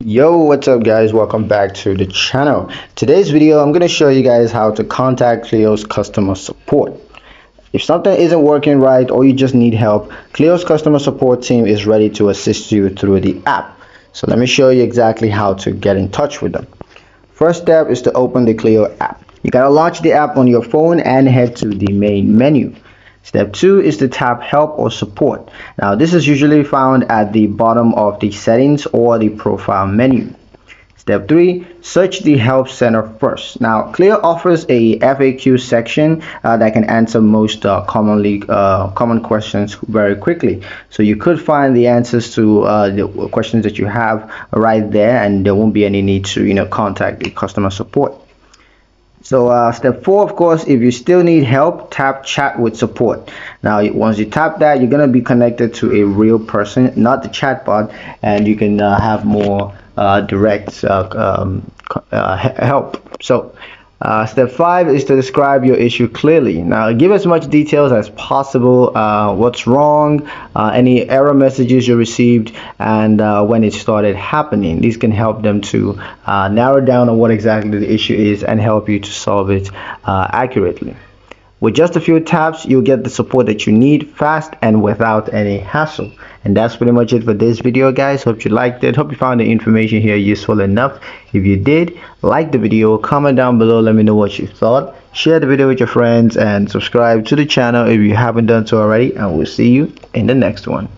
Yo, what's up guys? Welcome back to the channel. Today's video I'm going to show you guys how to contact Cleo's customer support. If something isn't working right or you just need help, Cleo's customer support team is ready to assist you through the app. So let me show you exactly how to get in touch with them. First step is to open the Cleo app. You gotta launch the app on your phone and head to the main menu. Step 2 is to tap help or support. Now this is usually found at the bottom of the settings or the profile menu. Step 3, search the help center first. Now Cleo offers a FAQ section that can answer most common questions very quickly. So you could find the answers to the questions that you have right there, and there won't be any need to contact the customer support. So step 4, of course, if you still need help, tap chat with support. Now once you tap that, you're going to be connected to a real person, not the chatbot, and you can have more direct help. So step 5 is to describe your issue clearly. Now give as much details as possible, what's wrong, any error messages you received, and when it started happening. These can help them to narrow down on what exactly the issue is and help you to solve it accurately. With just a few taps, you'll get the support that you need fast and without any hassle. And that's pretty much it for this video, guys. Hope you liked it. Hope you found the information here useful enough. If you did, like the video, comment down below, let me know what you thought. Share the video with your friends and subscribe to the channel if you haven't done so already. And we'll see you in the next one.